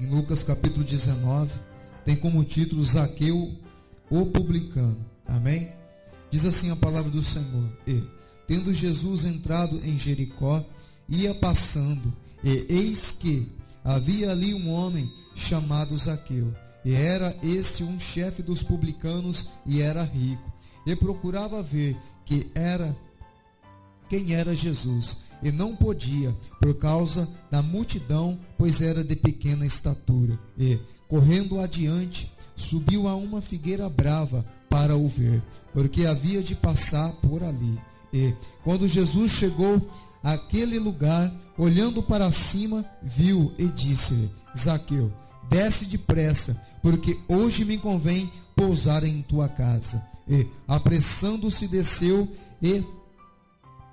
em Lucas capítulo 19, tem como título Zaqueu, o publicano. Amém? Diz assim a palavra do Senhor: E, tendo Jesus entrado em Jericó, ia passando, e eis que havia ali um homem chamado Zaqueu, e era este um chefe dos publicanos, e era rico, e procurava ver quem era Jesus, e não podia, por causa da multidão, pois era de pequena estatura. E, correndo adiante, subiu a uma figueira brava para o ver, porque havia de passar por ali. E, quando Jesus chegou àquele lugar, olhando para cima, viu e disse-lhe: Zaqueu, desce depressa, porque hoje me convém pousar em tua casa. E, apressando-se, desceu e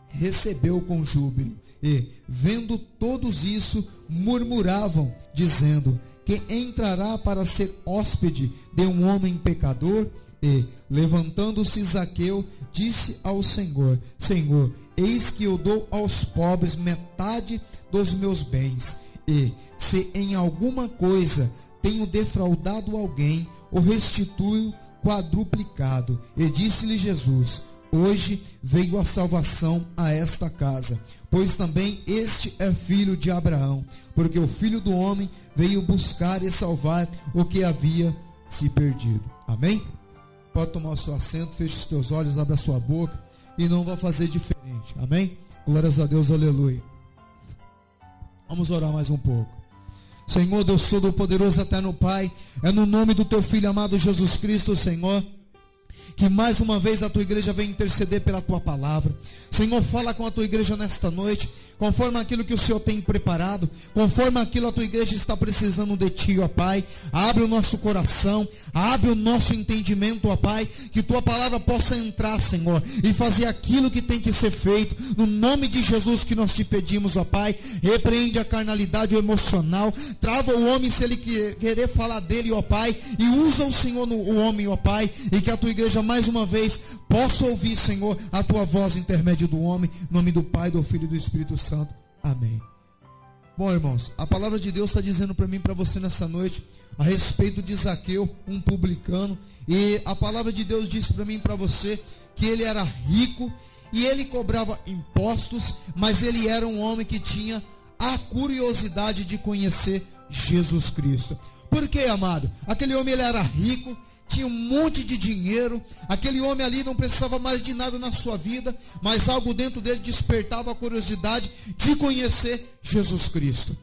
recebeu com júbilo. E, vendo todos isso, murmuravam, dizendo: que entrará para ser hóspede de um homem pecador? E, levantando-se Zaqueu, disse ao Senhor: Senhor, eis que eu dou aos pobres metade dos meus bens, e se em alguma coisa tenho defraudado alguém, o restituo quadruplicado. E disse-lhe Jesus: hoje veio a salvação a esta casa, pois também este é filho de Abraão, porque o Filho do Homem veio buscar e salvar o que havia se perdido. Amém? Pode tomar o seu assento, feche os teus olhos, abra a sua boca, e não vai fazer diferente. Amém? Glórias a Deus, aleluia. Vamos orar mais um pouco. Senhor Deus Todo-Poderoso, eterno Pai, é no nome do teu Filho amado Jesus Cristo, Senhor, que mais uma vez a tua igreja vem interceder pela tua palavra. Senhor, fala com a tua igreja nesta noite, conforme aquilo que o Senhor tem preparado, conforme aquilo a tua igreja está precisando de ti, ó Pai. Abre o nosso coração, abre o nosso entendimento, ó Pai, que tua palavra possa entrar, Senhor, e fazer aquilo que tem que ser feito, no nome de Jesus que nós te pedimos, ó Pai. Repreende a carnalidade, o emocional, trava o homem se ele querer falar dele, ó Pai, e usa o Senhor o homem, ó Pai, e que a tua igreja mais uma vez possa ouvir, Senhor, a tua voz intermédio do homem, em nome do Pai, do Filho e do Espírito Santo. Amém. Bom, irmãos, a palavra de Deus está dizendo para mim e para você nessa noite a respeito de Zaqueu, um publicano. E a palavra de Deus disse para mim e para você que ele era rico e ele cobrava impostos, mas ele era um homem que tinha a curiosidade de conhecer Jesus Cristo. Por quê, amado? Aquele homem, ele era rico, tinha um monte de dinheiro, aquele homem ali não precisava mais de nada na sua vida, mas algo dentro dele despertava a curiosidade de conhecer Jesus Cristo.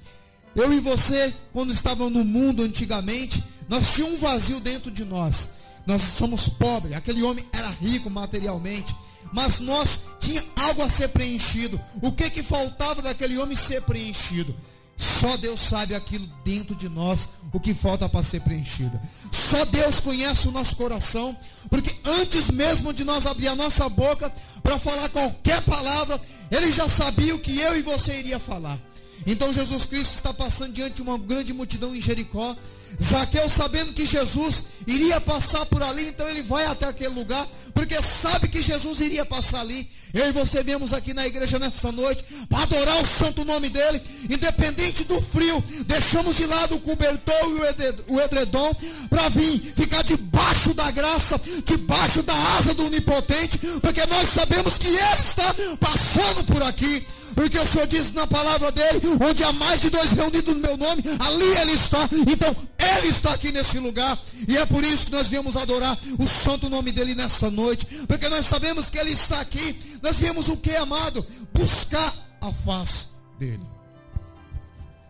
Eu e você, quando estávamos no mundo antigamente, nós tínhamos um vazio dentro de nós. Nós somos pobres, aquele homem era rico materialmente, mas nós tinha algo a ser preenchido. O que faltava daquele homem ser preenchido? Só Deus sabe aquilo dentro de nós, o que falta para ser preenchido. Só Deus conhece o nosso coração, porque antes mesmo de nós abrir a nossa boca para falar qualquer palavra, Ele já sabia o que eu e você iria falar. Então Jesus Cristo está passando diante de uma grande multidão em Jericó. Zaqueu, sabendo que Jesus iria passar por ali, então ele vai até aquele lugar, porque sabe que Jesus iria passar ali. Eu e você viemos aqui na igreja nesta noite para adorar o santo nome dele, independente do frio. Deixamos de lado o cobertor e o edredom para vir ficar debaixo da graça, debaixo da asa do Onipotente, porque nós sabemos que ele está passando por aqui. Porque o Senhor diz na palavra dele: onde há mais de 2 reunidos no meu nome, ali ele está. Então ele está aqui nesse lugar, e é por isso que nós viemos adorar o santo nome dele nesta noite, porque nós sabemos que ele está aqui. Nós viemos o que, amado? Buscar a face dele.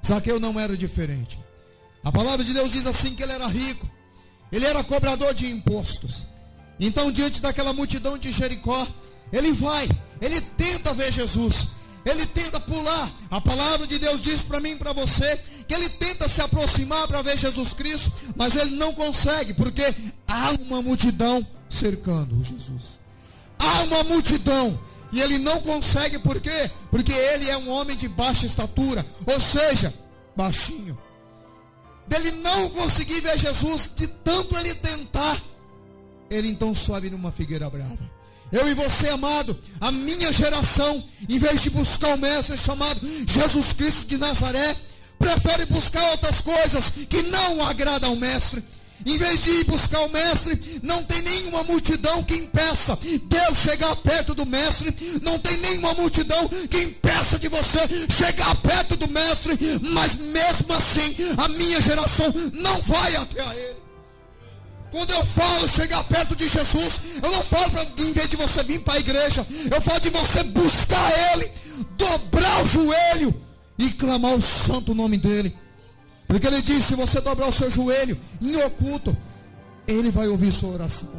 Zaqueu não era diferente. A palavra de Deus diz assim, que ele era rico, ele era cobrador de impostos. Então, diante daquela multidão de Jericó, ele tenta ver Jesus, ele tenta pular. A palavra de Deus diz para mim e para você que ele tenta se aproximar para ver Jesus Cristo, mas ele não consegue, porque há uma multidão cercando Jesus. Há uma multidão, e ele não consegue. Por quê? Porque ele é um homem de baixa estatura, ou seja, baixinho. Dele não conseguir ver Jesus, de tanto ele tentar, ele então sobe numa figueira brava. Eu e você, amado, a minha geração, em vez de buscar o mestre chamado Jesus Cristo de Nazaré, prefere buscar outras coisas que não agradam ao mestre. Em vez de ir buscar o mestre, não tem nenhuma multidão que impeça Deus chegar perto do mestre. Não tem nenhuma multidão que impeça de você chegar perto do mestre. Mas mesmo assim, a minha geração não vai até a ele. Quando eu falo chegar perto de Jesus, eu não falo em vez de você vir para a igreja, eu falo de você buscar ele, dobrar o joelho e clamar o santo nome dele. Porque ele diz, se você dobrar o seu joelho em oculto, ele vai ouvir sua oração.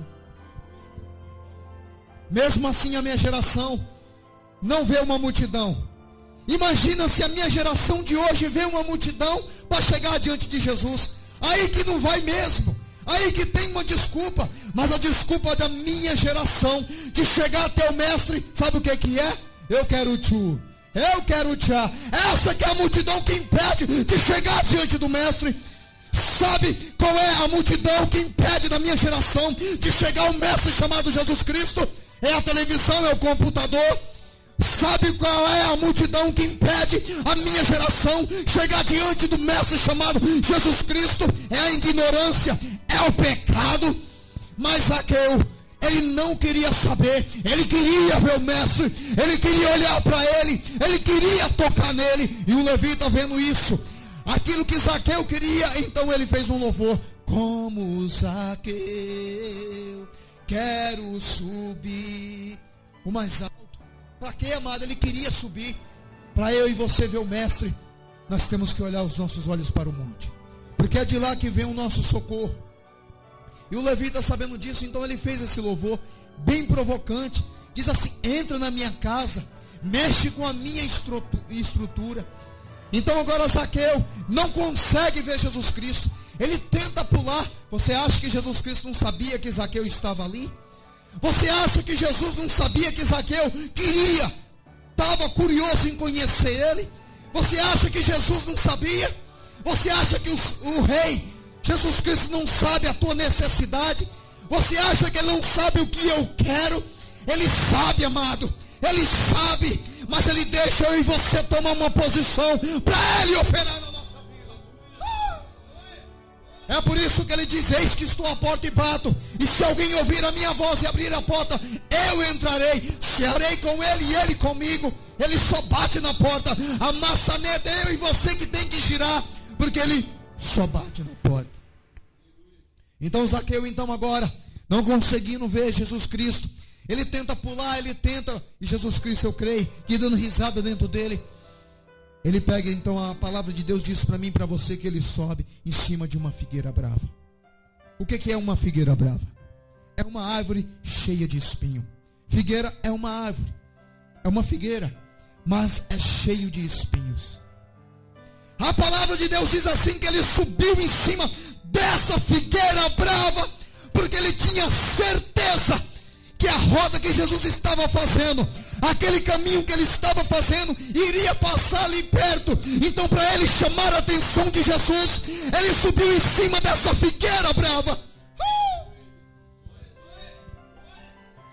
Mesmo assim, a minha geração não vê uma multidão. Imagina se a minha geração de hoje vê uma multidão para chegar diante de Jesus. Aí que não vai mesmo. Aí que tem uma desculpa. Mas a desculpa da minha geração de chegar até o mestre, sabe o que é? Eu quero tchu. Eu quero tchá. Essa que é a multidão que impede de chegar diante do mestre. Sabe qual é a multidão que impede da minha geração de chegar ao mestre chamado Jesus Cristo? É a televisão, é o computador. Sabe qual é a multidão que impede a minha geração chegar diante do mestre chamado Jesus Cristo? É a ignorância, é o pecado. Mas Zaqueu, ele não queria saber, ele queria ver o mestre, ele queria olhar para ele queria tocar nele. E o levita vendo isso, aquilo que Zaqueu queria, então ele fez um louvor. Como Zaqueu, quero subir o mais alto. Para que, amado? Ele queria subir. Para eu e você ver o mestre, nós temos que olhar os nossos olhos para o monte, porque é de lá que vem o nosso socorro. E o levita, sabendo disso, então ele fez esse louvor bem provocante. Diz assim: entra na minha casa, mexe com a minha estrutura. Então agora Zaqueu não consegue ver Jesus Cristo. Ele tenta pular. Você acha que Jesus Cristo não sabia que Zaqueu estava ali? Você acha que Jesus não sabia que Zaqueu estava curioso em conhecer ele? Você acha que Jesus não sabia? Você acha que o rei Jesus Cristo não sabe a tua necessidade? Você acha que ele não sabe o que eu quero? Ele sabe, amado. Ele sabe. Mas ele deixa eu e você tomar uma posição para ele operar na nossa vida. É por isso que ele diz: eis que estou à porta e bato. E se alguém ouvir a minha voz e abrir a porta, eu entrarei, cearei com ele e ele comigo. Ele só bate na porta. A maçaneta é eu e você que tem que girar, porque ele só bate na porta. Então Zaqueu, então agora, não conseguindo ver Jesus Cristo, ele tenta pular, e Jesus Cristo, eu creio, que dando risada dentro dele, ele pega então a palavra de Deus, diz para mim e para você que ele sobe em cima de uma figueira brava. O que é uma figueira brava? É uma árvore cheia de espinho. Figueira é uma árvore, é uma figueira, mas é cheio de espinhos. A palavra de Deus diz assim, que ele subiu em cima dessa figueira brava, porque ele tinha certeza que a roda que Jesus estava fazendo, aquele caminho que ele estava fazendo, iria passar ali perto. Então, para ele chamar a atenção de Jesus, ele subiu em cima dessa figueira brava.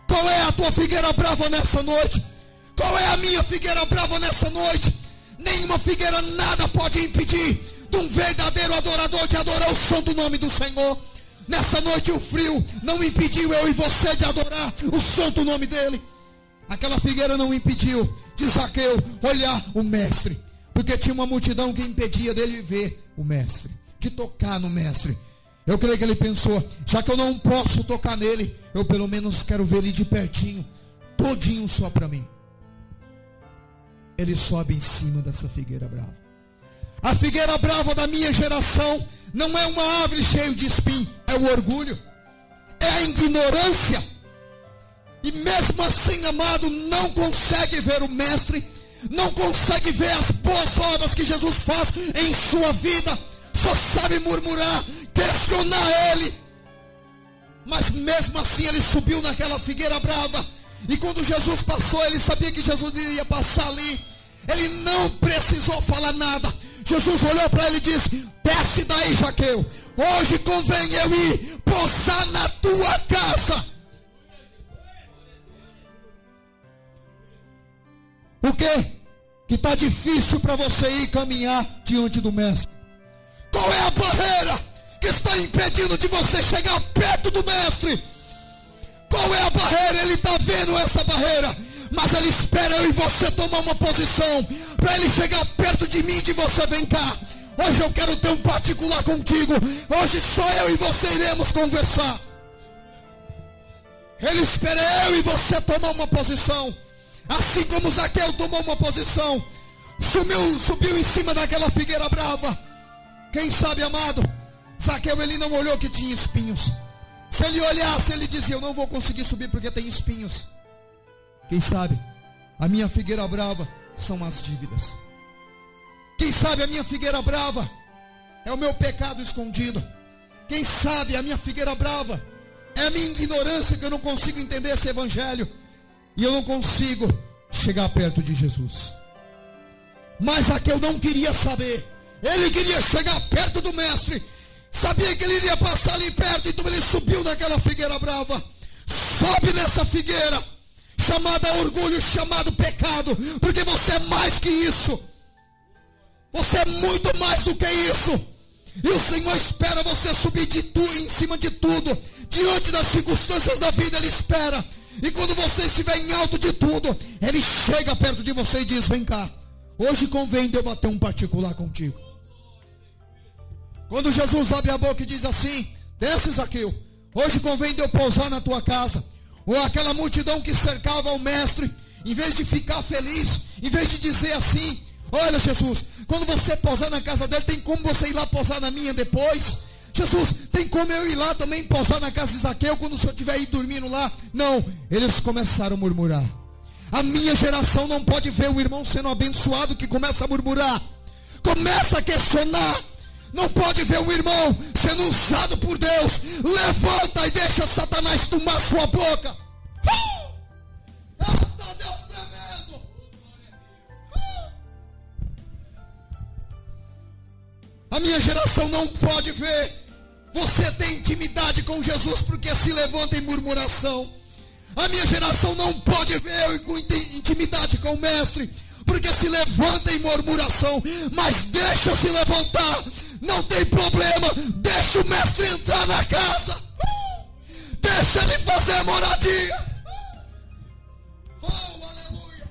Qual é a tua figueira brava nessa noite? Qual é a minha figueira brava nessa noite? Nenhuma figueira, nada pode impedir de um verdadeiro adorador de adorar o santo nome do Senhor. Nessa noite o frio não impediu eu e você de adorar o santo nome dele. Aquela figueira não impediu de Zaqueu olhar o mestre, porque tinha uma multidão que impedia dele ver o mestre, de tocar no mestre. Eu creio que ele pensou: já que eu não posso tocar nele, eu pelo menos quero ver ele de pertinho, todinho só para mim. Ele sobe em cima dessa figueira brava. A figueira brava da minha geração não é uma árvore cheia de espinho, é o orgulho, é a ignorância. E mesmo assim, amado, não consegue ver o mestre, não consegue ver as boas obras que Jesus faz em sua vida, só sabe murmurar, questionar ele. Mas mesmo assim ele subiu naquela figueira brava, e quando Jesus passou, ele sabia que Jesus iria passar ali. Ele não precisou falar nada. Jesus olhou para ele e disse: desce daí, Zaqueu, hoje convém eu ir pousar na tua casa. O que está difícil para você ir caminhar diante do mestre? Qual é a barreira que está impedindo de você chegar perto do mestre? Qual é a barreira? Ele está vendo essa barreira, mas ele espera eu e você tomar uma posição para ele chegar perto de mim e de você. Vem cá, hoje eu quero ter um particular contigo. Hoje só eu e você iremos conversar. Ele espera eu e você tomar uma posição, assim como Zaqueu tomou uma posição, subiu em cima daquela figueira brava. Quem sabe, amado, Zaqueu ele não olhou que tinha espinhos. Se ele olhasse, ele dizia: eu não vou conseguir subir porque tem espinhos. Quem sabe a minha figueira brava são as dívidas. Quem sabe a minha figueira brava é o meu pecado escondido. Quem sabe a minha figueira brava é a minha ignorância, que eu não consigo entender esse evangelho e eu não consigo chegar perto de Jesus. Mas Zaqueu não queria saber. Ele queria chegar perto do mestre. Sabia que ele iria passar ali perto, então ele subiu naquela figueira brava. Sobe nessa figueira chamada orgulho, chamado pecado, porque você é mais que isso. Você é muito mais do que isso. E o Senhor espera você subir em cima de tudo, diante das circunstâncias da vida. Ele espera. E quando você estiver em alto de tudo, ele chega perto de você e diz: vem cá, hoje convém de eu bater um particular contigo. Quando Jesus abre a boca e diz assim: desce, Zaqueu, hoje convém de eu pousar na tua casa. Ou aquela multidão que cercava o mestre, em vez de ficar feliz, em vez de dizer assim: olha, Jesus, quando você pousar na casa dele, tem como você ir lá pousar na minha depois? Jesus, tem como eu ir lá também pousar na casa de Zaqueu quando o senhor estiver aí dormindo lá? Não, eles começaram a murmurar. A minha geração não pode ver o irmão sendo abençoado que começa a murmurar, começa a questionar. Não pode ver o irmão sendo usado por Deus. Levanta e deixa Satanás tomar sua boca. Eita, Deus tremendo. A minha geração não pode ver você ter intimidade com Jesus porque se levanta em murmuração. A minha geração não pode ver eu com intimidade com o mestre porque se levanta em murmuração. Mas deixa se levantar, não tem problema. Deixa o mestre entrar na casa. Deixa ele fazer moradia. Oh, aleluia.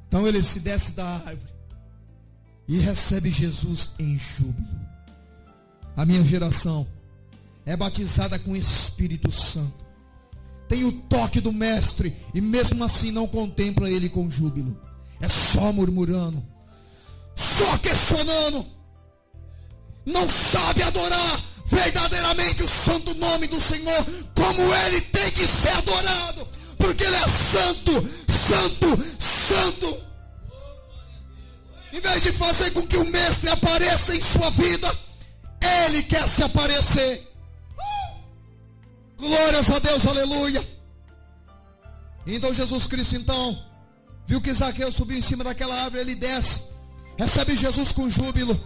Então ele se desce da árvore e recebe Jesus em júbilo. A minha geração é batizada com o Espírito Santo. Tem o toque do mestre e mesmo assim não contempla ele com júbilo. É só murmurando, só questionando. Não sabe adorar verdadeiramente o santo nome do Senhor como ele tem que ser adorado, porque ele é santo, santo, santo. Em vez de fazer com que o mestre apareça em sua vida, ele quer se aparecer. Glórias a Deus, aleluia. Então Jesus Cristo viu que Zaqueu subiu em cima daquela árvore. Ele desce, recebe Jesus com júbilo.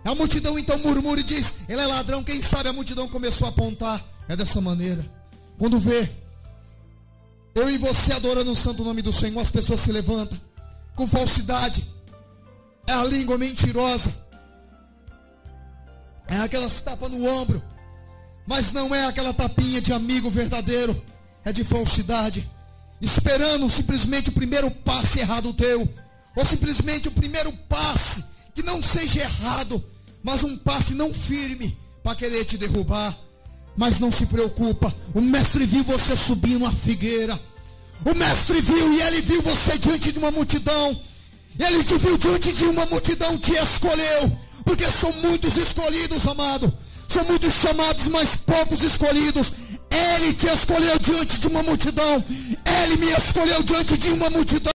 A multidão então murmura e diz: ele é ladrão. Quem sabe a multidão começou a apontar. É dessa maneira. Quando vê eu e você adorando o santo nome do Senhor, as pessoas se levantam com falsidade. É a língua mentirosa, é aquelas tapas no ombro, mas não é aquela tapinha de amigo verdadeiro. É de falsidade, esperando simplesmente o primeiro passe errado teu, ou simplesmente o primeiro passe que não seja errado, mas um passe não firme para querer te derrubar. Mas não se preocupa, o mestre viu você subir numa figueira. O mestre viu, e ele viu você diante de uma multidão. Ele te viu diante de uma multidão, te escolheu, porque são muitos escolhidos, amado. São muitos chamados, mas poucos escolhidos. Ele te escolheu diante de uma multidão. Ele me escolheu diante de uma multidão.